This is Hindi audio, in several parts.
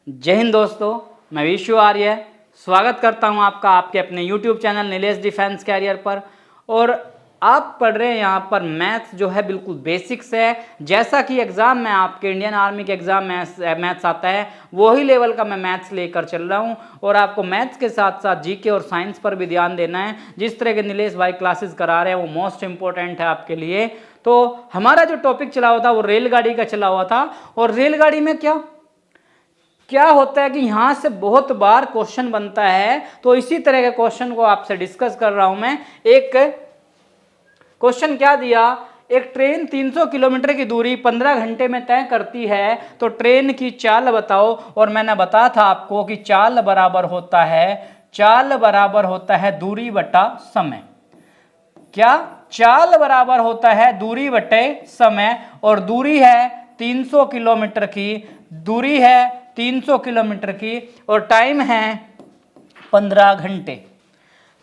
जय हिंद दोस्तों, मैं विशु आर्य स्वागत करता हूं आपका आपके अपने YouTube channel Nilesh defence career पर। और आप पढ़ रहे हैं यहाँ पर मैथ्स जो है बिल्कुल बेसिक्स है। जैसा कि एग्ज़ाम में आपके इंडियन आर्मी के एग्ज़ाम मैथ्स आता है, वही लेवल का मैं मैथ्स लेकर चल रहा हूँ। और आपको मैथ्स के साथ साथ जीके और साइंस पर भी ध्यान देना है। जिस तरह के नीलेश भाई क्लासेस करा रहे हैं वो मोस्ट इंपॉर्टेंट है आपके लिए। तो हमारा जो टॉपिक चला हुआ था वो रेलगाड़ी का चला हुआ था। और रेलगाड़ी में क्या होता है कि यहाँ से बहुत बार क्वेश्चन बनता है, तो इसी तरह के क्वेश्चन को आपसे डिस्कस कर रहा हूं मैं। एक क्वेश्चन क्या दिया, एक ट्रेन 300 किलोमीटर की दूरी 15 घंटे में तय करती है, तो ट्रेन की चाल बताओ। और मैंने बताया था आपको कि चाल बराबर होता है दूरी बटा समय। क्या चाल बराबर होता है दूरी बटे समय। और दूरी है 300 किलोमीटर की, दूरी है 300 किलोमीटर की और टाइम है 15 घंटे।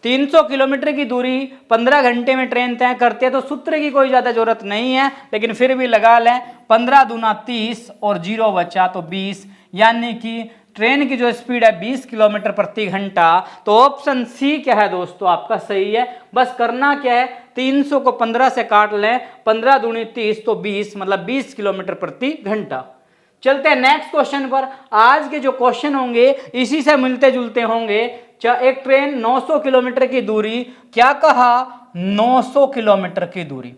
300 किलोमीटर की दूरी 15 घंटे में ट्रेन तय करती है, तो सूत्र की कोई ज़्यादा जरूरत नहीं है, लेकिन फिर भी लगा लें। 15 दूना 30 और 0 बचा तो 20, यानी कि ट्रेन की जो स्पीड है 20 किलोमीटर प्रति घंटा। तो ऑप्शन सी क्या है दोस्तों, आपका सही है। बस करना क्या है, 300 को 15 से काट लें, 15 दूनी 30 तो 20, मतलब 20 किलोमीटर प्रति घंटा। चलते हैं नेक्स्ट क्वेश्चन पर। आज के जो क्वेश्चन होंगे इसी से मिलते जुलते होंगे। एक ट्रेन 900 किलोमीटर की दूरी, क्या कहा, 900 किलोमीटर की दूरी,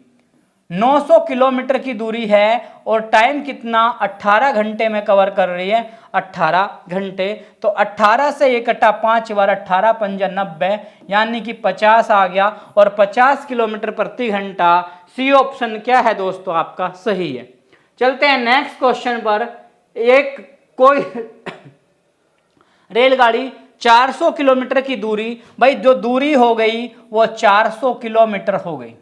900 किलोमीटर की दूरी है और टाइम कितना, 18 घंटे में कवर कर रही है, 18 घंटे। तो 18 से ये कटा 5 बार, 18 पंजा 90, यानी कि 50 आ गया। और 50 किलोमीटर प्रति घंटा, सी ऑप्शन क्या है दोस्तों, आपका सही है। चलते हैं नेक्स्ट क्वेश्चन पर। एक कोई रेलगाड़ी 400 किलोमीटर की दूरी, भाई जो दूरी हो गई वो 400 किलोमीटर हो गई।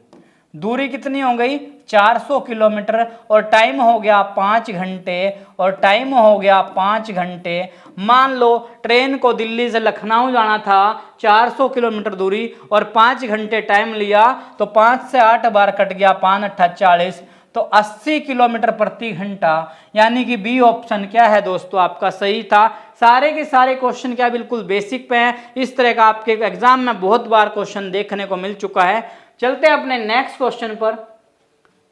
दूरी कितनी हो गई, 400 किलोमीटर। और टाइम हो गया 5 घंटे, और टाइम हो गया 5 घंटे। मान लो ट्रेन को दिल्ली से लखनऊ जाना था, 400 किलोमीटर दूरी और 5 घंटे टाइम लिया, तो 5 से 8 बार कट गया, 5 8 40, तो 80 किलोमीटर प्रति घंटा, यानी कि बी ऑप्शन क्या है दोस्तों, आपका सही था। सारे के सारे क्वेश्चन क्या बिल्कुल बेसिक पे हैं। इस तरह का आपके एग्जाम में बहुत बार क्वेश्चन देखने को मिल चुका है। चलते हैं अपने नेक्स्ट क्वेश्चन पर।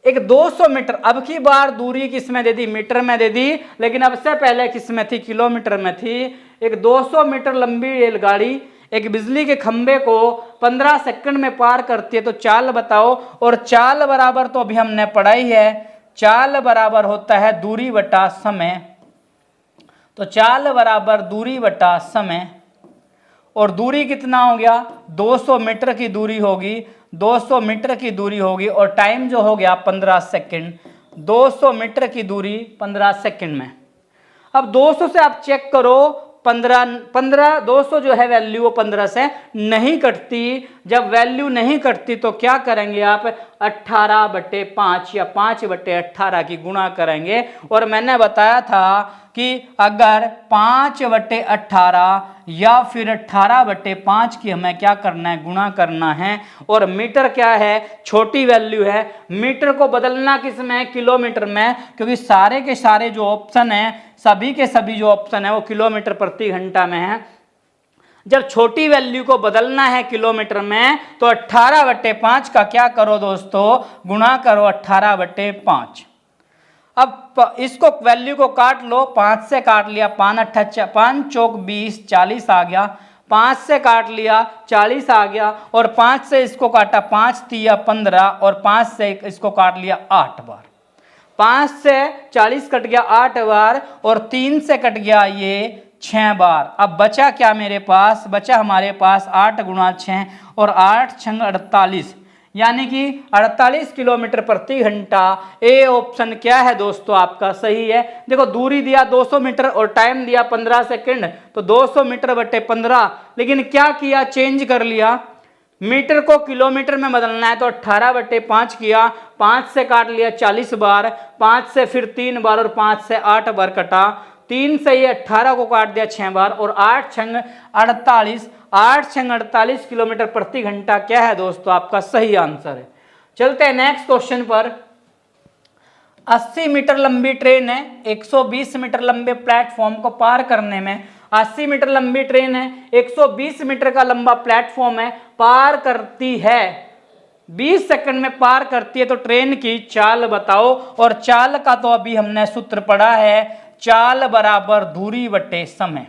एक 200 मीटर, अब की बार दूरी किस में दे दी, मीटर में दे दी, लेकिन अब से पहले किस में थी, किलोमीटर में थी। एक 200 मीटर लंबी रेलगाड़ी एक बिजली के खंबे को 15 सेकंड में पार करती है, तो चाल बताओ। और चाल बराबर तो अभी हमने पढ़ाई है, चाल बराबर होता है दूरी बटा समय। तो चाल बराबर दूरी बटा समय। और दूरी कितना हो गया, 200 मीटर की दूरी होगी, 200 मीटर की दूरी होगी। और टाइम जो हो गया 15 सेकंड, 200 मीटर की दूरी 15 सेकंड में। अब 200 से आप चेक करो, 200 जो है वैल्यू वो 15 से नहीं कटती। जब वैल्यू नहीं कटती तो क्या करेंगे आप, 18/5 या 5/18 की गुणा करेंगे। और मैंने बताया था कि अगर 5/18 या फिर 18/5 की हमें क्या करना है, गुणा करना है। और मीटर क्या है, छोटी वैल्यू है। मीटर को बदलना किस में, किलोमीटर में, क्योंकि सारे के सारे जो ऑप्शन है, सभी के सभी जो ऑप्शन है वो किलोमीटर प्रति घंटा में है। जब छोटी वैल्यू को बदलना है किलोमीटर में, तो 18/5 का क्या करो दोस्तों, गुणा करो 18/5। अब इसको वैल्यू को काट लो, 5 से काट लिया, 5 चौक 20, 40 आ गया। 5 से काट लिया, 40 आ गया। और 5 से इसको काटा, 5 तिया 15, और 5 से इसको काट लिया 8 बार। 5 से 40 कट गया 8 बार, और 3 से कट गया ये 6 बार। अब बचा क्या मेरे पास, बचा हमारे पास 8 गुणा 6 और 8 6 48, यानी कि 48 किलोमीटर प्रति घंटा। ए ऑप्शन क्या है दोस्तों, आपका सही है। देखो दूरी दिया 200 मीटर और टाइम दिया 15 सेकंड, तो 200 मीटर बटे 15। लेकिन क्या किया, चेंज कर लिया, मीटर को किलोमीटर में बदलना है, तो 18/5 किया। 5 से काट लिया 40 बार, 5 से फिर 3 बार, और 5 से 8 बार कटा। 3 से ये 18 को काट दिया 6 बार, और 8 6 48, 8 6 48 किलोमीटर प्रति घंटा क्या है दोस्तों, आपका सही आंसर है। चलते हैं नेक्स्ट क्वेश्चन पर। 80 मीटर लंबी ट्रेन है, 120 मीटर लंबे प्लेटफॉर्म को पार करने में 80 मीटर लंबी ट्रेन है, 120 मीटर का लंबा प्लेटफॉर्म है, पार करती है 20 सेकंड में पार करती है, तो ट्रेन की चाल बताओ। और चाल का तो अभी हमने सूत्र पढ़ा है, चाल बराबर दूरी बटे समय।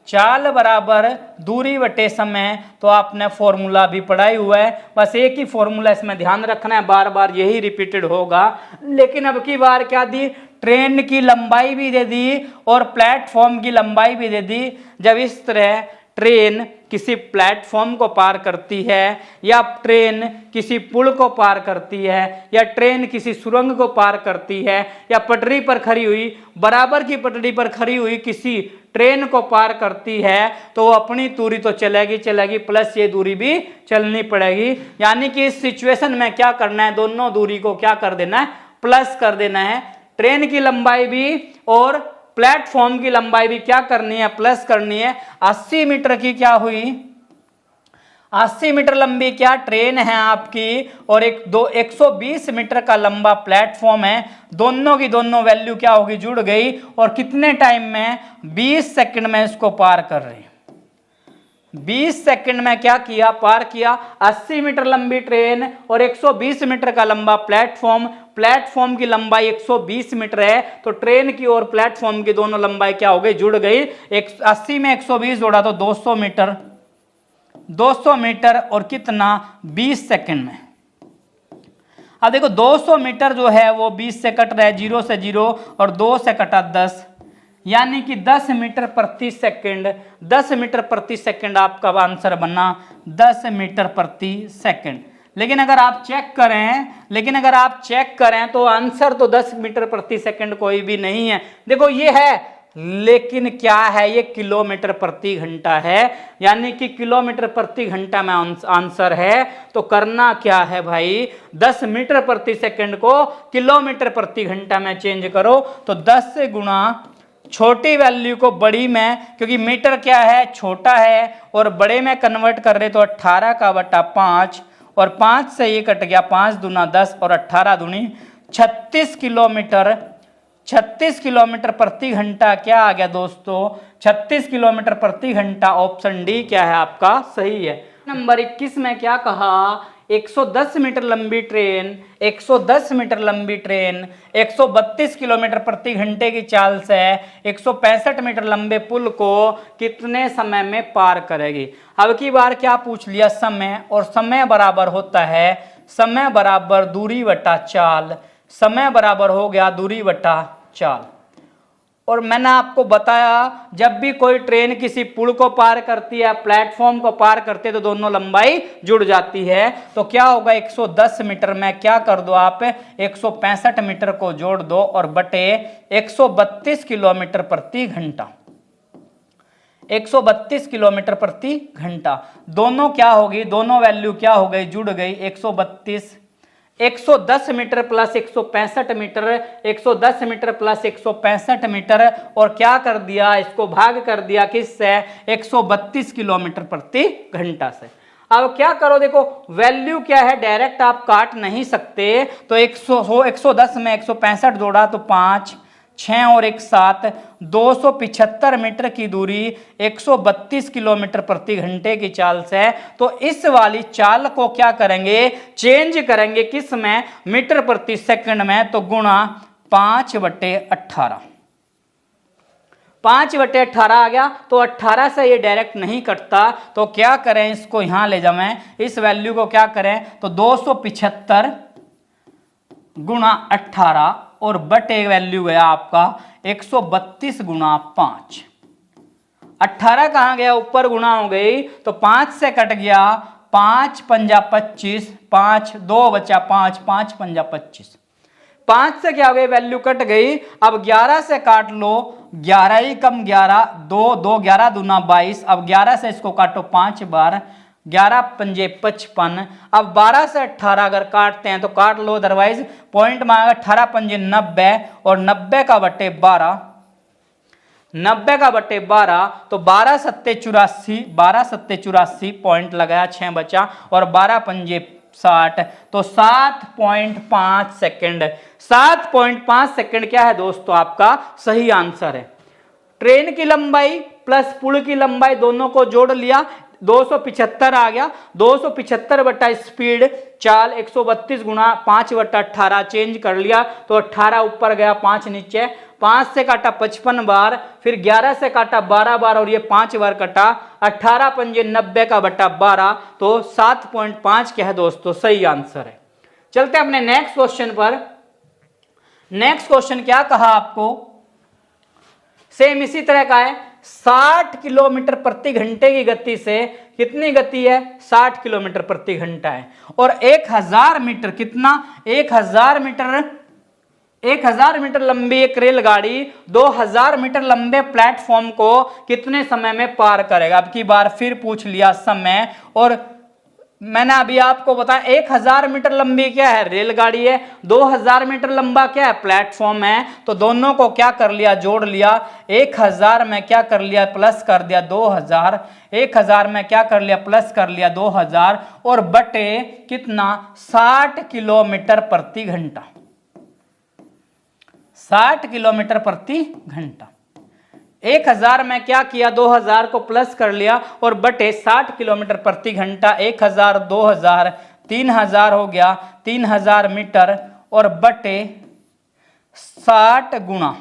चाल बराबर दूरी बटे समय, तो आपने फॉर्मूला भी पढ़ा ही हुआ है, बस एक ही फॉर्मूला इसमें ध्यान रखना है, बार बार यही रिपीटेड होगा। लेकिन अब की बार क्या दी, ट्रेन की लंबाई भी दे दी और प्लेटफॉर्म की लंबाई भी दे दी। जब इस तरह ट्रेन किसी प्लेटफॉर्म को पार करती है, या ट्रेन किसी पुल को पार करती है, या ट्रेन किसी सुरंग को पार करती है, या पटरी पर खड़ी हुई, बराबर की पटरी पर खड़ी हुई किसी ट्रेन को पार करती है, तो वो अपनी दूरी तो चलेगी चलेगी, प्लस ये दूरी भी चलनी पड़ेगी। यानी कि इस सिचुएशन में क्या करना है, दोनों दूरी को क्या कर देना है, प्लस कर देना है। ट्रेन की लंबाई भी और प्लेटफॉर्म की लंबाई भी क्या करनी है, प्लस करनी है। 80 मीटर की क्या हुई, 80 मीटर लंबी क्या ट्रेन है आपकी, और 120 मीटर का लंबा प्लेटफॉर्म है। दोनों की दोनों वैल्यू क्या होगी, जुड़ गई, और कितने टाइम में, 20 सेकंड में इसको पार कर रही। 20 सेकंड में क्या किया, पार किया। 80 मीटर लंबी ट्रेन और 120 मीटर का लंबा प्लेटफॉर्म, प्लेटफॉर्म की लंबाई 120 मीटर है, तो ट्रेन की और प्लेटफॉर्म की दोनों लंबाई क्या हो गई, जुड़ गई। 80 में 120 जोड़ा तो 200 मीटर, 200 मीटर, और कितना, 20 सेकंड में। अब देखो 200 मीटर जो है वो 20 से कट रहा है, 0 से 0, और 2 से कटा 10, यानी कि 10 मीटर प्रति सेकंड। 10 मीटर प्रति सेकंड आपका आंसर बना, 10 मीटर प्रति सेकंड। लेकिन अगर आप चेक करें तो आंसर तो 10 मीटर प्रति सेकंड कोई भी नहीं है। देखो ये है, लेकिन क्या है, ये किलोमीटर प्रति घंटा है, यानी कि किलोमीटर प्रति घंटा में आंसर है। तो करना क्या है भाई, 10 मीटर प्रति सेकंड को किलोमीटर प्रति घंटा में चेंज करो, तो 10 से गुणा छोटी वैल्यू को बड़ी में, क्योंकि मीटर क्या है, छोटा है, और बड़े में कन्वर्ट कर रहे तो 18 का बटा 5, और 5 से ये कट गया, 5 दूना 10, और 18 दूनी 36 किलोमीटर। 36 किलोमीटर प्रति घंटा क्या आ गया दोस्तों, 36 किलोमीटर प्रति घंटा। ऑप्शन डी क्या है आपका, सही है। नंबर 21 में क्या कहा, 110 मीटर लंबी ट्रेन, 110 मीटर लंबी ट्रेन 132 किलोमीटर प्रति घंटे की चाल से 165 मीटर लंबे पुल को कितने समय में पार करेगी। अब की बार क्या पूछ लिया, समय, और समय बराबर होता है, समय बराबर दूरी बटा चाल। समय बराबर हो गया दूरी बटा चाल। और मैंने आपको बताया जब भी कोई ट्रेन किसी पुल को पार करती है, प्लेटफॉर्म को पार करती है, तो दोनों लंबाई जुड़ जाती है। तो क्या होगा, 110 मीटर में क्या कर दो आप, 165 मीटर को जोड़ दो और बटे 132 किलोमीटर प्रति घंटा। 132 किलोमीटर प्रति घंटा, दोनों क्या होगी, दोनों वैल्यू क्या हो गई, जुड़ गई। 110 metre plus 165 metre, 110 metre plus 165 metre, और क्या कर दिया, इसको भाग कर दिया किससे, 132 किलोमीटर प्रति घंटा से। अब क्या करो, देखो वैल्यू क्या है, डायरेक्ट आप काट नहीं सकते, तो 110 में 165 जोड़ा तो 5, 6 और 1 7, 275 मीटर की दूरी 132 किलोमीटर प्रति घंटे की चाल से। तो इस वाली चाल को क्या करेंगे, चेंज करेंगे किस में, मीटर प्रति सेकंड में, तो गुणा 5/18। 5/18 आ गया, तो 18 से ये डायरेक्ट नहीं कटता, तो क्या करें, इसको यहां ले जाएं, इस वैल्यू को क्या करें, तो 275 गुणा 18 और बटे वैल्यू गया आपका 132 गुणा 5। 18 कहाँ गया, ऊपर गुणा हो गई, तो 5 से कट गया, 5 पंजा 25, 5 2 बचा 5, 5 पंजा 25, 5 से क्या हो गई, वैल्यू कट गई। अब 11 से काट लो, 11 ही कम 11, 2 2 11 दूना 22, अब 11 से इसको काटो 5 बार, 11 पंजे 55। अब 12 से 18 अगर काटते हैं तो काट लो, अदरवाइज पॉइंट मांगा, 18 पंजे 90, और 90 का बटे 12, 90 का बटे 12, तो 12 सत्ते 84, 12 सत्ते 84 पॉइंट लगाया, 6 बचा, और 12 पंजे 60, तो 7.5 सेकंड। 7.5 सेकंड क्या है दोस्तों आपका सही आंसर है। ट्रेन की लंबाई प्लस पुल की लंबाई दोनों को जोड़ लिया, 275 आ गया। 275 बटा स्पीड चाल 132 गुणा 5/18 चेंज कर लिया, तो 18 ऊपर गया 5 नीचे, 5 से काटा 55 बार, फिर 11 से काटा 12 बार और ये 5 बार कटा, 18 पंजे 90 का बटा 12, तो 7.5 क्या है दोस्तों सही आंसर है। चलते हैं अपने नेक्स्ट क्वेश्चन पर। नेक्स्ट क्वेश्चन क्या कहा आपको, सेम इसी तरह का है। 60 किलोमीटर प्रति घंटे की गति से कितनी गति है, 60 किलोमीटर प्रति घंटा है, और 1000 मीटर कितना, 1000 मीटर लंबी एक रेलगाड़ी 2000 मीटर लंबे प्लेटफॉर्म को कितने समय में पार करेगा। अब की बार फिर पूछ लिया समय, और मैंने अभी आपको बताया 1000 मीटर लंबी क्या है रेलगाड़ी है, 2000 मीटर लंबा क्या है प्लेटफॉर्म है, तो दोनों को क्या कर लिया जोड़ लिया, 1000 में क्या कर लिया प्लस कर दिया 2000, 1000 में क्या कर लिया प्लस कर लिया 2000, और बटे कितना 60 किलोमीटर प्रति घंटा, 60 किलोमीटर प्रति घंटा। 1000 में क्या किया 2000 को प्लस कर लिया और बटे 60 किलोमीटर प्रति घंटा, 1000 2000 3000 हो गया 3000 मीटर, और बटे 60 गुणा,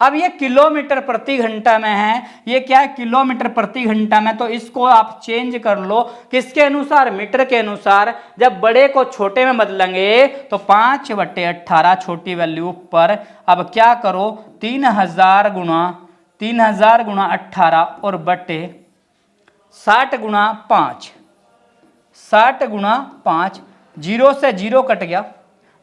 अब ये किलोमीटर प्रति घंटा में है, ये क्या है किलोमीटर प्रति घंटा में, तो इसको आप चेंज कर लो किसके अनुसार, मीटर के अनुसार। जब बड़े को छोटे में बदलेंगे तो 5/18 छोटी वैल्यू ऊपर, अब क्या करो 3000 गुणा 18 और बटे 60 गुणा 5, 60 गुणा 5, 0 से 0 कट गया,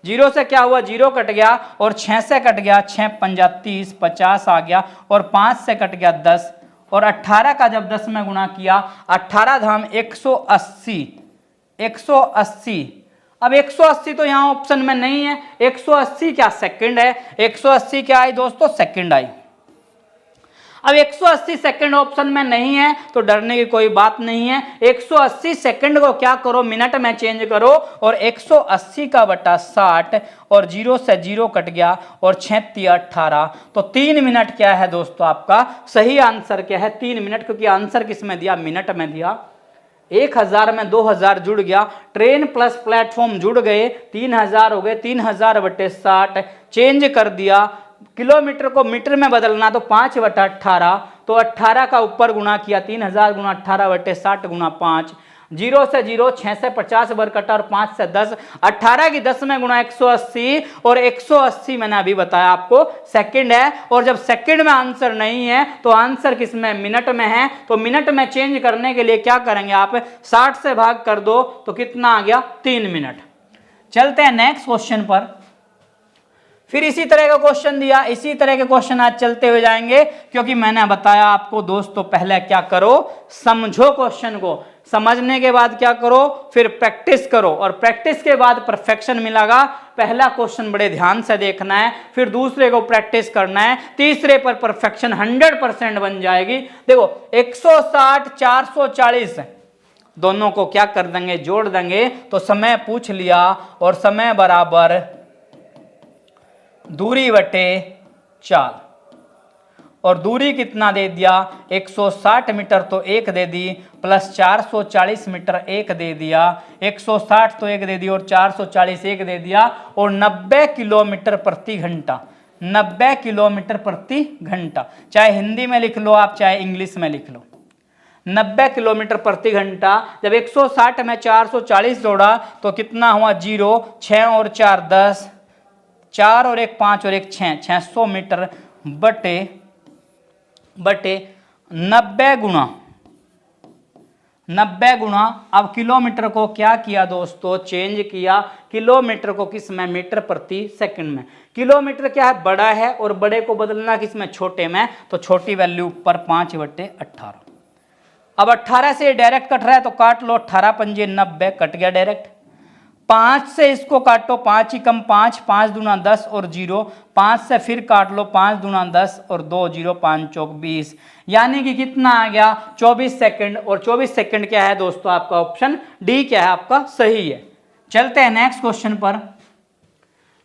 0 से क्या हुआ 0 कट गया, और 6 से कट गया 6 पंजा 30 50 आ गया, और 5 से कट गया 10, और 18 का जब 10 में गुणा किया 18 धाम 180, 180। अब 180 तो यहाँ ऑप्शन में नहीं है, 180 क्या सेकंड है, 180 क्या आई दोस्तों सेकंड आई। अब 180 सेकंड ऑप्शन में नहीं है तो डरने की कोई बात नहीं है, 180 सेकंड को क्या करो मिनट में चेंज करो, और 180 का बटा 60, और 0 से 0 कट गया, और 6 3 18, तो 3 मिनट क्या है दोस्तों आपका सही आंसर क्या है 3 मिनट, क्योंकि आंसर किस में दिया मिनट में दिया। 1000 में 2000 जुड़ गया, ट्रेन प्लस प्लेटफॉर्म जुड़ गए, 3000 हो गए, 3000 बटे 60 चेंज कर दिया, किलोमीटर को मीटर में बदलना तो 5/18, तो 18 का ऊपर गुणा किया 3000 गुणा 18 बटे 60 गुणा 5, 0 से 0 6 से 50 बर कटा, और 5 से 10, 18 की 10 में गुणा 180, और 180 मैंने अभी बताया आपको सेकंड है, और जब सेकंड में आंसर नहीं है तो आंसर किस में मिनट में है, तो मिनट में चेंज करने के लिए क्या करेंगे आप 60 से भाग कर दो तो कितना आ गया 3 मिनट। चलते हैं नेक्स्ट क्वेश्चन पर। फिर इसी तरह का क्वेश्चन दिया, इसी तरह के क्वेश्चन आज चलते हुए जाएंगे, क्योंकि मैंने बताया आपको दोस्तों पहले क्या करो समझो क्वेश्चन को, समझने के बाद क्या करो फिर प्रैक्टिस करो, और प्रैक्टिस के बाद परफेक्शन मिलेगा। पहला क्वेश्चन बड़े ध्यान से देखना है, फिर दूसरे को प्रैक्टिस करना है, तीसरे पर परफेक्शन 100% बन जाएगी। देखो 160 440 दोनों को क्या कर देंगे जोड़ देंगे, तो समय पूछ लिया, और समय बराबर दूरी बटे चाल, और दूरी कितना दे दिया 160 मीटर तो 1 दे दी, प्लस 440 मीटर 1 दे दिया, 160 तो 1 दे दी और 440 1 दे दिया, और 90 किलोमीटर प्रति घंटा, 90 किलोमीटर प्रति घंटा, चाहे हिंदी में लिख लो आप चाहे इंग्लिश में लिख लो, 90 किलोमीटर प्रति घंटा। जब 160 में 440 जोड़ा तो कितना हुआ 0, 6 और 4 10, 4 और 1 5 और 1 6, 600 मीटर बटे 90 गुणा, अब किलोमीटर को क्या किया दोस्तों चेंज किया, किलोमीटर को किस में मीटर प्रति सेकंड में। किलोमीटर क्या है बड़ा है, और बड़े को बदलना किस में छोटे में, तो छोटी वैल्यू ऊपर 5/18। अब 18 से डायरेक्ट कट रहा है तो काट लो, 18 पंजे 90 कट गया डायरेक्ट, 5 से इसको काटो, 5 ही कम 5, 5 दूना 10 और 0, 5 से फिर काट लो, 5 दूना 10 और 2 0, 5 चौक 20, यानी कि कितना आ गया 24 सेकंड। और 24 सेकंड क्या है दोस्तों आपका ऑप्शन डी क्या है आपका सही है। चलते हैं नेक्स्ट क्वेश्चन पर।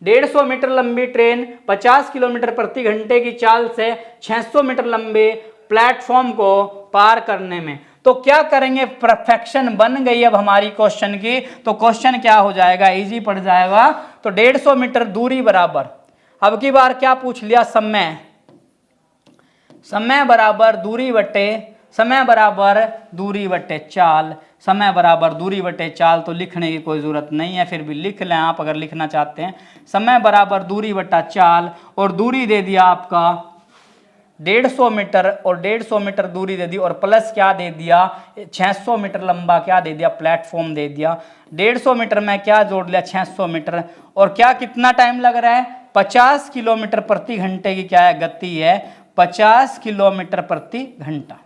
150 मीटर लंबी ट्रेन 50 किलोमीटर प्रति घंटे की चाल से 600 मीटर लंबे प्लेटफॉर्म को पार करने में, तो क्या करेंगे, परफेक्शन बन गई अब हमारी क्वेश्चन की। तो क्वेश्चन क्या हो जाएगा, इजी पड़ जाएगा। तो 150 मीटर दूरी बराबर, अब की बार क्या पूछ लिया, समय, समय बराबर दूरी बटे, समय बराबर दूरी बटे चाल, समय बराबर दूरी बटे चाल। तो लिखने की कोई जरूरत नहीं है, फिर भी लिख लें आप अगर लिखना चाहते हैं। समय बराबर दूरी बटा चाल, और दूरी दे दिया आपका 150 मीटर, और 150 मीटर दूरी दे दी, और प्लस क्या दे दिया 600 मीटर लंबा क्या दे दिया प्लेटफॉर्म दे दिया। 150 मीटर में क्या जोड़ लिया 600 मीटर, और क्या कितना टाइम लग रहा है 50 किलोमीटर प्रति घंटे की क्या है गति है, 50 किलोमीटर प्रति घंटा।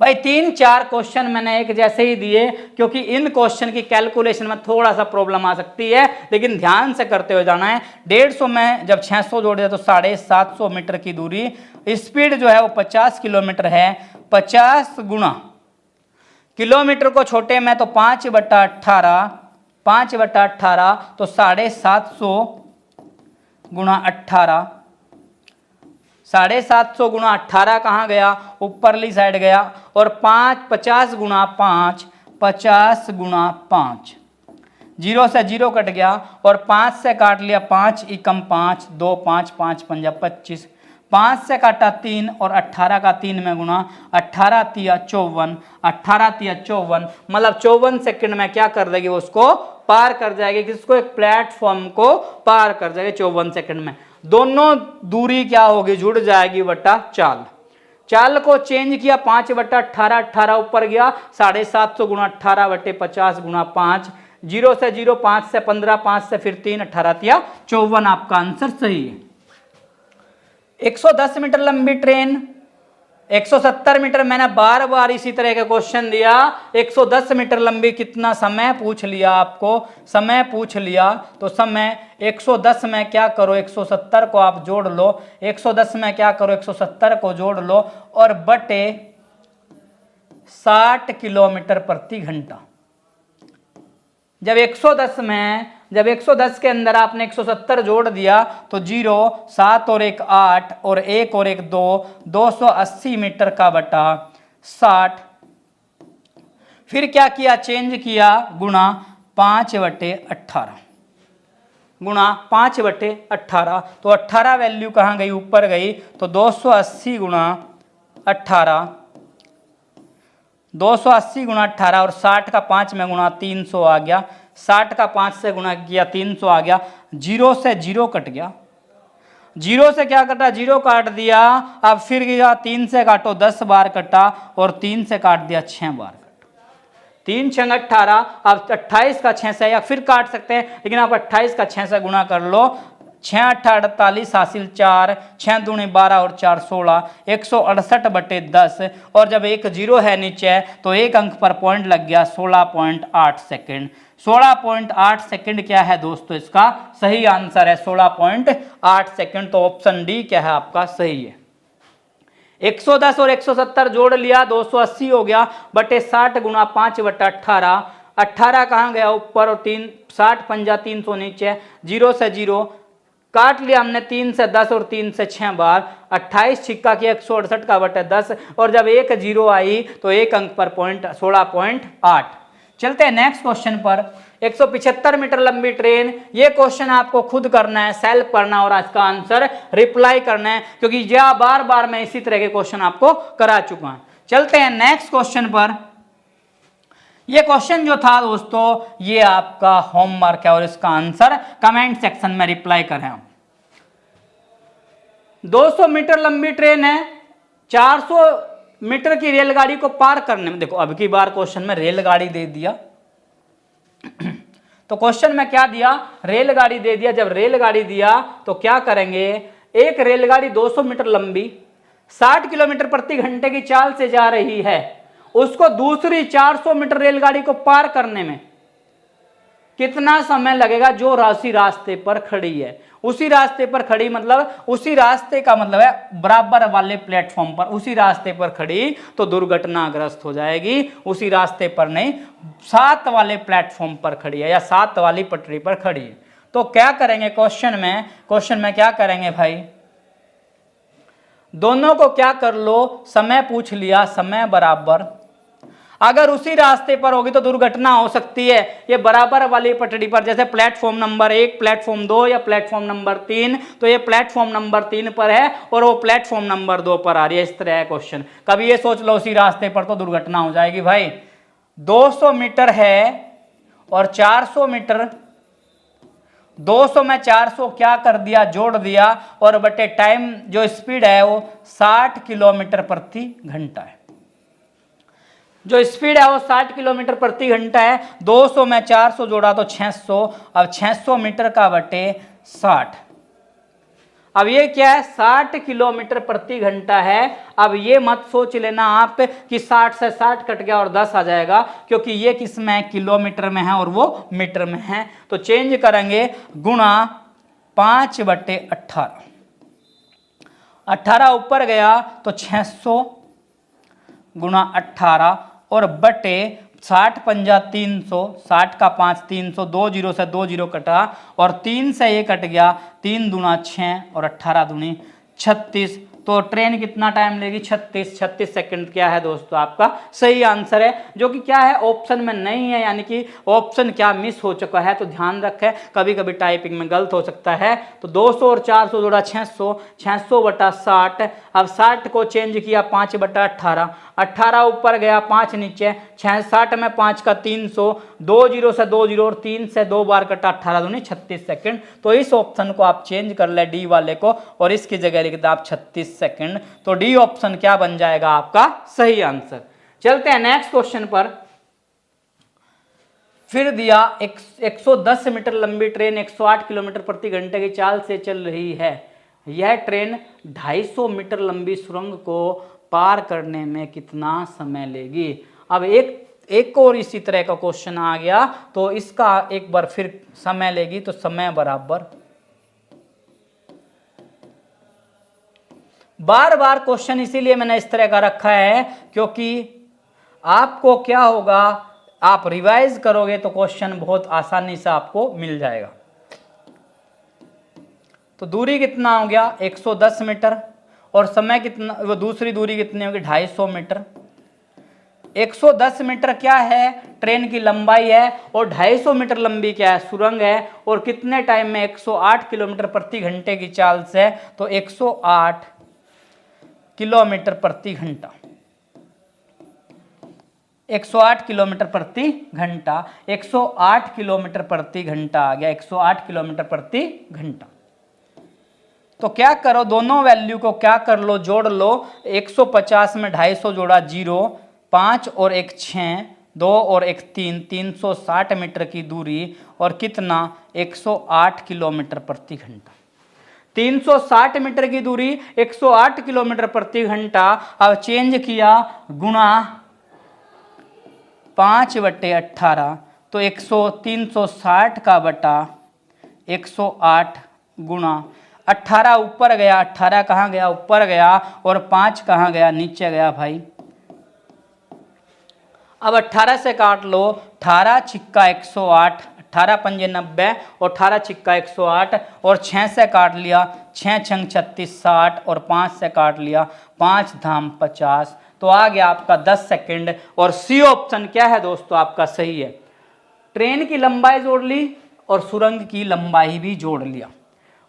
भाई 3-4 क्वेश्चन मैंने एक जैसे ही दिए, क्योंकि इन क्वेश्चन की कैलकुलेशन में थोड़ा सा प्रॉब्लम आ सकती है, लेकिन ध्यान से करते हुए जाना है। 150 में जब 600 जोड़ दिया तो 750 मीटर की दूरी, स्पीड जो है वो 50 किलोमीटर है, 50 गुना किलोमीटर को छोटे में तो 5/18, 5/18 तो 750 गुना 18, 750 गुना 18 कहाँ गया, ऊपरली साइड गया, और 50 गुना 5, 50 गुना 5, 0 से 0 कट गया, और 5 से काट लिया 5 एकम 5, 2 5 5 5 25, 5 से काटा 3, और 18 का 3 में गुना, 18 तिया 54, 18 तिया 54, मतलब 54 सेकंड में क्या कर देगी वो उसको पार कर जाएगी, किसको, एक प्लेटफॉर्म को पार कर जाएगी 54 सेकंड में। दोनों दूरी क्या होगी, जुड़ जाएगी बटा चाल, चाल को चेंज किया 5/18, 18 ऊपर गया, 750 गुना 18 बटे 50 गुना 5, 0 से 0, 5 से 15, 5 से फिर 3, 18 तिया 54, आपका आंसर सही है। 110 मीटर लंबी ट्रेन 170 मीटर, मैंने बार बार इसी तरह का क्वेश्चन दिया। 110 मीटर लंबी कितना समय पूछ लिया, आपको समय पूछ लिया, तो समय 110 में क्या करो 170 को आप जोड़ लो, 110 में क्या करो 170 को जोड़ लो, और बटे 60 किलोमीटर प्रति घंटा। जब 110 के अंदर आपने 170 जोड़ दिया तो 0, 7 और 1 8, और 1 और 1 2, 280 मीटर का बटा 60, फिर क्या किया चेंज किया, गुणा 5/18, गुणा 5/18, तो 18 वैल्यू कहाँ गई, ऊपर गई, तो 280 गुणा 18, 280 गुणा 18, और 60 का 5 में गुणा 300 आ गया, 60 का 5 से गुणा किया 300 आ गया, 0 से 0 कट गया, 0 से क्या कटा 0 काट दिया, अब फिर गया 3 से काटो 10 बार कटा, और 3 से काट दिया 6 बार कटा, 3 6 18, अब 28 का 6 से या फिर काट सकते हैं, लेकिन आप 28 का 6 से गुणा कर लो, 6 8 48 हासिल 4, 6 दूनी 12 और 4 16, 168/10, और जब एक 0 है नीचे तो एक अंक पर पॉइंट लग गया 16.8 सेकेंड। 16.8 सेकेंड क्या है दोस्तों, इसका सही आंसर है 16.8 सेकेंड। तो ऑप्शन डी क्या है आपका सही है। 110 और 170 जोड़ लिया 280 हो गया, बटे 60 गुना 5/18, 18 कहाँ गया ऊपर, और 3 60 पंजा 300 नीचे, 0 से 0 काट लिया हमने, 3 से 10 और 3 से 6 बार, 28 छिक्का किया 168 का बटे 10, और जब एक 0 आई तो एक अंक पर पॉइंट 16.8। चलते हैं नेक्स्ट क्वेश्चन पर। 175 मीटर लंबी ट्रेन, ये क्वेश्चन आपको खुद करना है, सेल्फ करना, और इसका आंसर रिप्लाई करना है, क्योंकि यह बार बार मैं इसी तरह के क्वेश्चन आपको करा चुका हूं। चलते हैं नेक्स्ट क्वेश्चन पर। ये क्वेश्चन जो था दोस्तों ये आपका होमवर्क है, और इसका आंसर कमेंट सेक्शन में रिप्लाई करें। 200 मीटर लंबी ट्रेन है, 400 मीटर की रेलगाड़ी को पार करने में, देखो अब की बार क्वेश्चन में रेलगाड़ी दे दिया तो क्वेश्चन में क्या दिया, रेलगाड़ी दे दिया। जब रेलगाड़ी दिया तो क्या करेंगे, एक रेलगाड़ी 200 मीटर लंबी 60 किलोमीटर प्रति घंटे की चाल से जा रही है, उसको दूसरी 400 मीटर रेलगाड़ी को पार करने में कितना समय लगेगा जो राशि रास्ते पर खड़ी है। उसी रास्ते पर खड़ी मतलब उसी रास्ते का मतलब है बराबर वाले प्लेटफॉर्म पर, उसी रास्ते पर खड़ी तो दुर्घटनाग्रस्त हो जाएगी। उसी रास्ते पर नहीं, साथ वाले प्लेटफॉर्म पर खड़ी है या साथ वाली पटरी पर खड़ी है। तो क्या करेंगे क्वेश्चन में क्या करेंगे भाई, दोनों को क्या कर लो, समय पूछ लिया, समय बराबर, अगर उसी रास्ते पर होगी तो दुर्घटना हो सकती है। ये बराबर वाली पटड़ी पर, जैसे प्लेटफॉर्म नंबर 1, प्लेटफॉर्म 2 या प्लेटफॉर्म नंबर 3, तो ये प्लेटफॉर्म नंबर 3 पर है और वो प्लेटफॉर्म नंबर 2 पर आ रही है। इस तरह है क्वेश्चन। कभी ये सोच लो उसी रास्ते पर तो दुर्घटना हो जाएगी भाई। 200 मीटर है और 400 मीटर, 200 में 400 क्या कर दिया, जोड़ दिया, और बटे टाइम जो स्पीड है वो 60 किलोमीटर प्रति घंटा है। जो स्पीड है वो 60 किलोमीटर प्रति घंटा है। 200 में 400 जोड़ा तो 600, अब 600 मीटर का बटे 60। अब ये क्या है, 60 किलोमीटर प्रति घंटा है। अब ये मत सोच लेना आप कि 60 से 60 कट गया और 10 आ जाएगा, क्योंकि ये किस में है, किलोमीटर में है और वो मीटर में है। तो चेंज करेंगे, गुणा 5/18, 18 ऊपर गया तो 600 गुणा 18 और बटे 60 पंजा 300, 60 का 5 300, 2 जीरो से 2 जीरो कटा और 3 से ये कट गया, 3 दूना 6 और 18 दूनी 36। तो ट्रेन कितना टाइम लेगी, 36 सेकंड क्या है दोस्तों आपका सही आंसर है, जो कि क्या है ऑप्शन में नहीं है, यानी कि ऑप्शन क्या मिस हो चुका है। तो ध्यान रखें, कभी कभी टाइपिंग में गलत हो सकता है। तो 200 और 400 जोड़ा 600, 600 बटा 60। अब 60 को चेंज किया 5/18, 18 ऊपर गया 5 नीचे, 60 में 5 का 300, 2 जीरो से 2 जीरो और 3 से 2 बार कटा, 18 दूनी 36 सेकंड। तो इस ऑप्शन को आप चेंज कर ले डी वाले को और इसकी जगह लिख दे आप 36 सेकंड। तो डी ऑप्शन क्या बन जाएगा आपका सही आंसर। चलते हैं नेक्स्ट क्वेश्चन पर। फिर दिया 110 मीटर लंबी ट्रेन 108 किलोमीटर प्रति घंटे की चाल से चल रही है। यह ट्रेन 250 मीटर लंबी सुरंग को पार करने में कितना समय लेगी। अब एक और इसी तरह का क्वेश्चन आ गया, तो इसका एक बार फिर समय लेगी, तो समय बराबर, बार बार क्वेश्चन इसीलिए मैंने इस तरह का रखा है क्योंकि आपको क्या होगा, आप रिवाइज करोगे तो क्वेश्चन बहुत आसानी से आपको मिल जाएगा। तो दूरी कितना हो गया 110 मीटर और समय कितना, वो दूसरी दूरी कितनी होगी 250 मीटर। 110 मीटर क्या है, ट्रेन की लंबाई है, और 250 मीटर लंबी क्या है, सुरंग है, और कितने टाइम में 108 किलोमीटर प्रति घंटे की चाल से, तो 108 किलोमीटर प्रति घंटा, 108 किलोमीटर प्रति घंटा, 108 किलोमीटर प्रति घंटा आ गया, 108 किलोमीटर प्रति घंटा। तो क्या करो, दोनों वैल्यू को क्या कर लो, जोड़ लो। 150 में 250 जोड़ा 0, 5 और 1 6, 2 और 1 3, 360 मीटर की दूरी और कितना 108 किलोमीटर प्रति घंटा। 360 मीटर की दूरी 108 किलोमीटर प्रति घंटा। अब चेंज किया, गुणा 5/18, तो 360 का बटा 108 गुणा 18 ऊपर गया, 18 कहाँ गया, ऊपर गया, और 5 कहाँ गया, नीचे गया भाई। अब 18 से काट लो, 18 छिक्का 108, 18 पंजे 90 और 18 छिक्का 108, और 6 से काट लिया, 6 छंग 36 60, और 5 से काट लिया, 5 धाम 50। तो आ गया आपका 10 सेकंड। और सी ऑप्शन क्या है दोस्तों आपका सही है। ट्रेन की लंबाई जोड़ ली और सुरंग की लंबाई भी जोड़ लिया,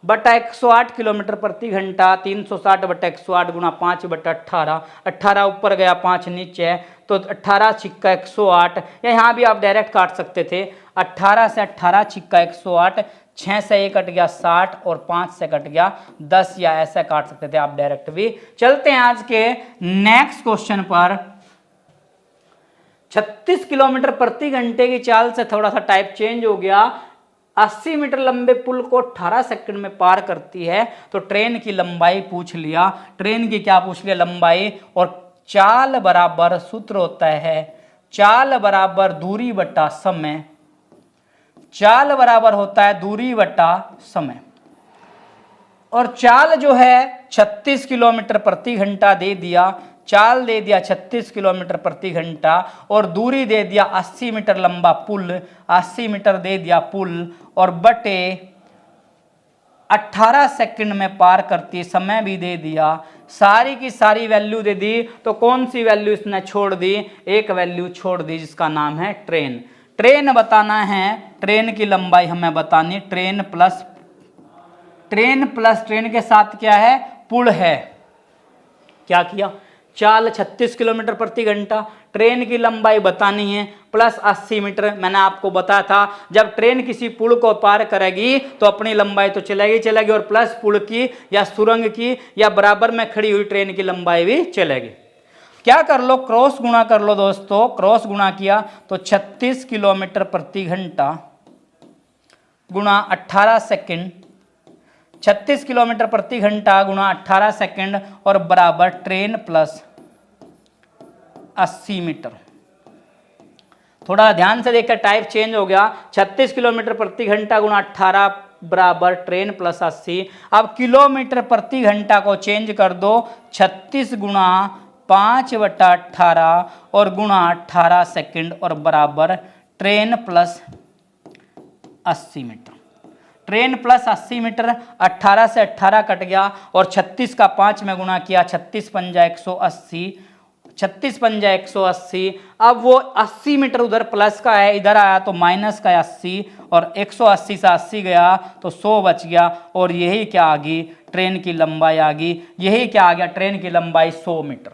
बटा 108 किलोमीटर प्रति घंटा, 360 बटा 108 गुणा 5/18, 18 ऊपर गया 5 नीचे, तो 18 छिक्का 108, या यहाँ भी आप डायरेक्ट काट सकते थे, 18 से 18 छिक्का 108, 6 से 1 कट गया 60 और 5 से कट गया 10, या ऐसे काट सकते थे आप डायरेक्ट भी। चलते हैं आज के नेक्स्ट क्वेश्चन पर। 36 किलोमीटर प्रति घंटे की चाल से थोड़ा सा टाइप चेंज हो गया, 80 मीटर लंबे पुल को 18 सेकंड में पार करती है। तो ट्रेन की लंबाई पूछ लिया, ट्रेन की क्या पूछ लिया, लंबाई, और चाल बराबर सूत्र होता है चाल बराबर दूरी बटा समय। चाल बराबर होता है दूरी बटा समय। और चाल जो है 36 किलोमीटर प्रति घंटा दे दिया, चाल दे दिया 36 किलोमीटर प्रति घंटा, और दूरी दे दिया 80 मीटर लंबा पुल, 80 मीटर दे दिया पुल, और बटे 18 सेकंड में पार करती, समय भी दे दिया, सारी की सारी वैल्यू दे दी। तो कौन सी वैल्यू इसने छोड़ दी? एक वैल्यू छोड़ दी जिसका नाम है ट्रेन। ट्रेन बताना है, ट्रेन की लंबाई हमें बतानी, ट्रेन प्लस ट्रेन के साथ क्या है? पुल है। क्या किया? चाल 36 किलोमीटर प्रति घंटा, ट्रेन की लंबाई बतानी है प्लस 80 मीटर। मैंने आपको बताया था जब ट्रेन किसी पुल को पार करेगी तो अपनी लंबाई तो चलेगी और प्लस पुल की या सुरंग की या बराबर में खड़ी हुई ट्रेन की लंबाई भी चलेगी। क्या कर लो? क्रॉस गुणा कर लो दोस्तों। क्रॉस गुणा किया तो 36 किलोमीटर प्रति घंटा गुणा 18 सेकेंड, 36 किलोमीटर प्रति घंटा गुणा 18 सेकेंड और बराबर ट्रेन प्लस 80 मीटर। थोड़ा ध्यान से देखकर टाइप चेंज हो गया। 36 किलोमीटर प्रति घंटा गुणा 18 बराबर ट्रेन प्लस 80। अब किलोमीटर प्रति घंटा को चेंज कर दो, 36 गुणा 5/18 और गुणा 18 सेकेंड और बराबर train plus 80 metre. Train plus 80 metre, 18 से 18 कट गया और 36 का 5 में गुणा किया, 36 पंजा 180, 36 पंजा 180। अब वो 80 मीटर उधर प्लस का है, इधर आया तो माइनस का 80 और 180 से 80 गया तो 100 बच गया और यही क्या आ गई? ट्रेन की लंबाई आ गई। यही क्या आ गया? ट्रेन की लंबाई 100 मीटर।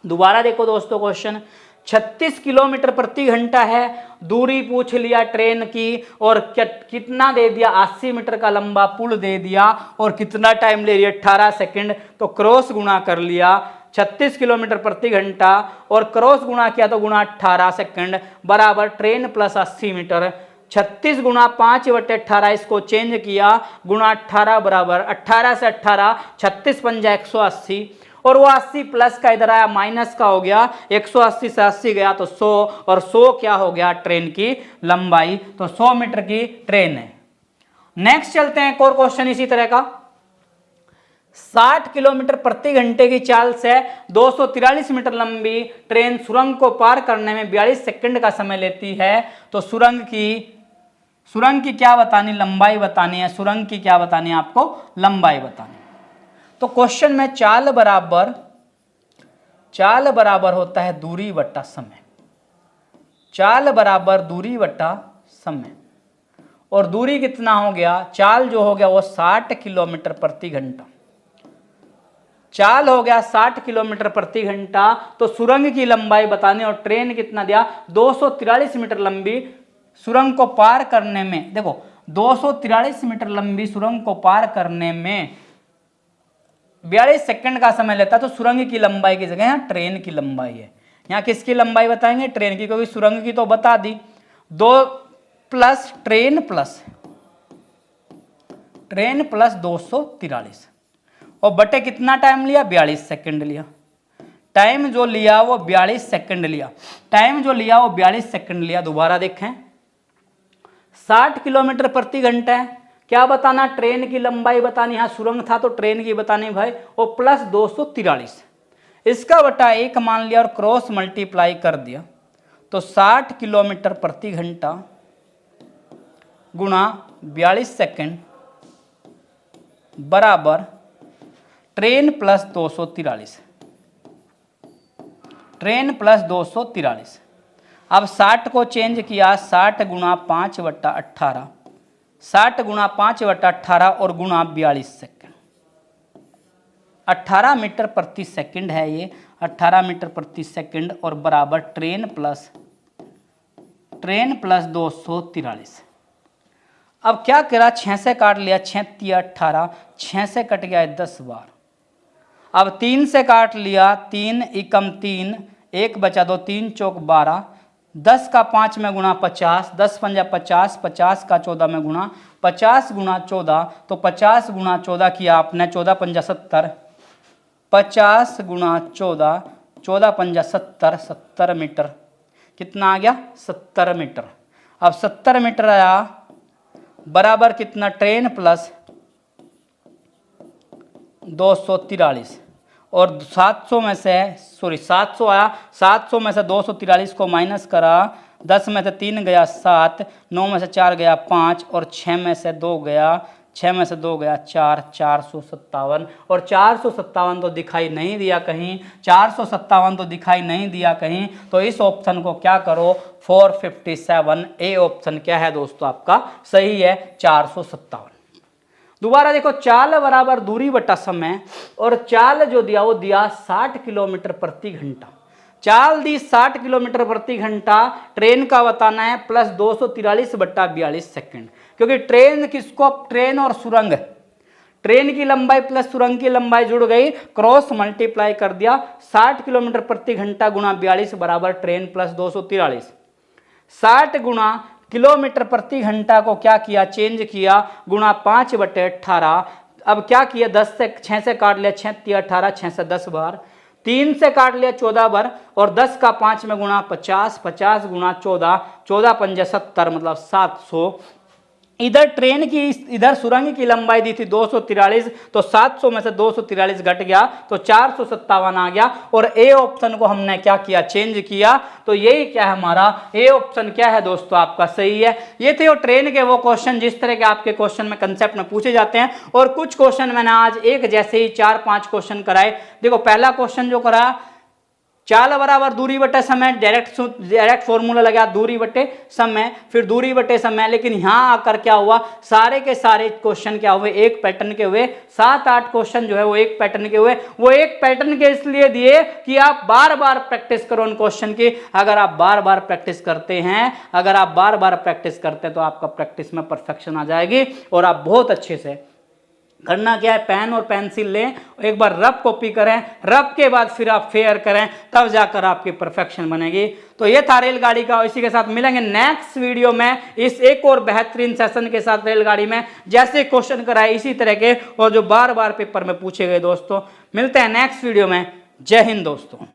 दोबारा देखो दोस्तों क्वेश्चन, 36 किलोमीटर प्रति घंटा है, दूरी पूछ लिया ट्रेन की और कितना दे दिया? 80 मीटर का लंबा पुल दे दिया और कितना टाइम ले लिया? 18 सेकंड। तो क्रॉस गुणा कर लिया, 36 किलोमीटर प्रति घंटा और क्रॉस गुणा किया तो गुणा 18 सेकंड बराबर ट्रेन प्लस 80 मीटर। 36 गुणा 5/18 इसको चेंज किया, गुणा 18 बराबर 18 से 18, 36 पंजा 180 और वो 80 प्लस का इधर आया माइनस का हो गया, 180 से 80 गया तो 100 और 100 क्या हो गया? ट्रेन की लंबाई। तो 100 मीटर की ट्रेन है। नेक्स्ट चलते हैं एक और क्वेश्चन इसी तरह का। 60 किलोमीटर प्रति घंटे की चाल से 243 मीटर लंबी ट्रेन सुरंग को पार करने में 42 सेकंड का समय लेती है। तो सुरंग की क्या बतानी? लंबाई बतानी है। सुरंग की क्या बतानी है आपको? लंबाई बतानी। तो क्वेश्चन में चाल बराबर होता है दूरी बटा समय। चाल बराबर दूरी बटा समय और दूरी कितना हो गया? चाल जो हो गया वो 60 किलोमीटर प्रति घंटा। चाल हो गया 60 किलोमीटर प्रति घंटा। तो सुरंग की लंबाई बतानी और ट्रेन कितना दिया? 243 मीटर लंबी सुरंग को पार करने में, देखो 243 मीटर लंबी सुरंग को पार करने में 42 सेकंड का समय लेता। तो सुरंग की लंबाई की जगह यहाँ ट्रेन की लंबाई है। यहाँ किसकी लंबाई बताएंगे? ट्रेन की, क्योंकि सुरंग की तो बता दी। 2 प्लस ट्रेन प्लस 243 और बटे कितना टाइम लिया? 42 सेकंड लिया। टाइम जो लिया वो 42 सेकंड लिया। टाइम जो लिया वो 42 सेकंड लिया। दोबारा देखें, 60 किलोमीटर प्रति घंटा है। क्या बताना? ट्रेन की लंबाई बतानी। यहाँ सुरंग था तो ट्रेन की बतानी भाई, और प्लस 243 इसका बटा 1 मान लिया और क्रॉस मल्टीप्लाई कर दिया। तो 60 किलोमीटर प्रति घंटा गुणा 42 सेकंड बराबर ट्रेन प्लस 243। Train plus 243। अब 60 को चेंज किया, 60 गुणा 5/18, 60 गुणा 5/18 और गुणा 42 सेकंड। 18 मीटर प्रति सेकंड है ये, 18 मीटर प्रति सेकंड और बराबर ट्रेन प्लस 243। अब क्या करा? 6 से काट लिया, 6 × 18, 6 से कट गया 10 बार। अब 3 से काट लिया, 3 एकम 3, 1 बचा 2, 3 चौक 12, 10 का 5 में गुणा 50, 10 पंजा 50, 50 का 14 में गुणा, 50 गुणा 14, तो 50 गुणा 14 किया आपने, 14 पंजा 70, 50 गुणा 14, 14 पंजा 70, 70 मीटर। कितना आ गया? 70 मीटर। अब 70 मीटर आया बराबर कितना, ट्रेन प्लस 243, और 700 में से 700 आया, 700 में से 243 को माइनस करा, 10 में से 3 गया 7, 9 में से 4 गया 5, और 6 में से 2 गया 4, 457। और 457 तो दिखाई नहीं दिया कहीं, 457 तो दिखाई नहीं दिया कहीं, तो इस ऑप्शन को क्या करो, 457 ए ऑप्शन क्या है दोस्तों आपका सही है, 457। दोबारा देखो, चाल बराबर दूरी बटा समय, और चाल जो दिया वो दिया 60 किलोमीटर प्रति घंटा। चाल दी 60 किलोमीटर प्रति घंटा, ट्रेन का बताना है प्लस 243 बट्टा 42 सेकेंड, क्योंकि ट्रेन किसको, ट्रेन और सुरंग, ट्रेन की लंबाई प्लस सुरंग की लंबाई जुड़ गई, क्रॉस मल्टीप्लाई कर दिया, 60 किलोमीटर प्रति घंटा गुणा 42 बराबर ट्रेन प्लस 243। 60 गुणा किलोमीटर प्रति घंटा को क्या किया, चेंज किया, गुणा 5/18। अब क्या किया, 10 से 6 से काट लिया, 6 × 18, 6 से 10 बार, 3 से काट लिया 14 बार, और 10 का 5 में गुणा 50, 50 गुणा 14, 14 पंजे 70 मतलब 700। इधर ट्रेन की, इधर सुरंग की लंबाई दी थी 243, तो 700 में से 243 घट गया तो 457 आ गया, और ए ऑप्शन को हमने क्या किया, चेंज किया, तो यही क्या है हमारा ए ऑप्शन क्या है दोस्तों आपका सही है। ये थे वो ट्रेन के वो क्वेश्चन जिस तरह के आपके क्वेश्चन में कंसेप्ट में पूछे जाते हैं, और कुछ क्वेश्चन मैंने आज एक जैसे ही 4-5 क्वेश्चन कराए। देखो पहला क्वेश्चन जो करा, चाल बराबर दूरी बटे समय, डायरेक्ट फॉर्मूला लगा दूरी बटे समय, फिर दूरी बटे समय, लेकिन यहां आकर क्या हुआ, सारे के सारे क्वेश्चन क्या हुए, एक पैटर्न के हुए। 7-8 क्वेश्चन जो है वो एक पैटर्न के हुए। वो एक पैटर्न के इसलिए दिए कि आप बार बार प्रैक्टिस करो उन क्वेश्चन की। अगर आप बार बार प्रैक्टिस करते हैं, अगर आप बार बार प्रैक्टिस करते हैं तो आपका प्रैक्टिस में परफेक्शन आ जाएगी, और आप बहुत अच्छे से करना क्या है, पेन और पेंसिल लें, एक बार रफ कॉपी करें, रफ के बाद फिर आप फेयर करें, तब जाकर आपकी परफेक्शन बनेगी। तो ये था रेलगाड़ी का। इसी के साथ मिलेंगे नेक्स्ट वीडियो में इस एक और बेहतरीन सेशन के साथ रेलगाड़ी में, जैसे क्वेश्चन कराए इसी तरह के और जो बार बार पेपर में पूछे गए दोस्तों। मिलते हैं नेक्स्ट वीडियो में। जय हिंद दोस्तों।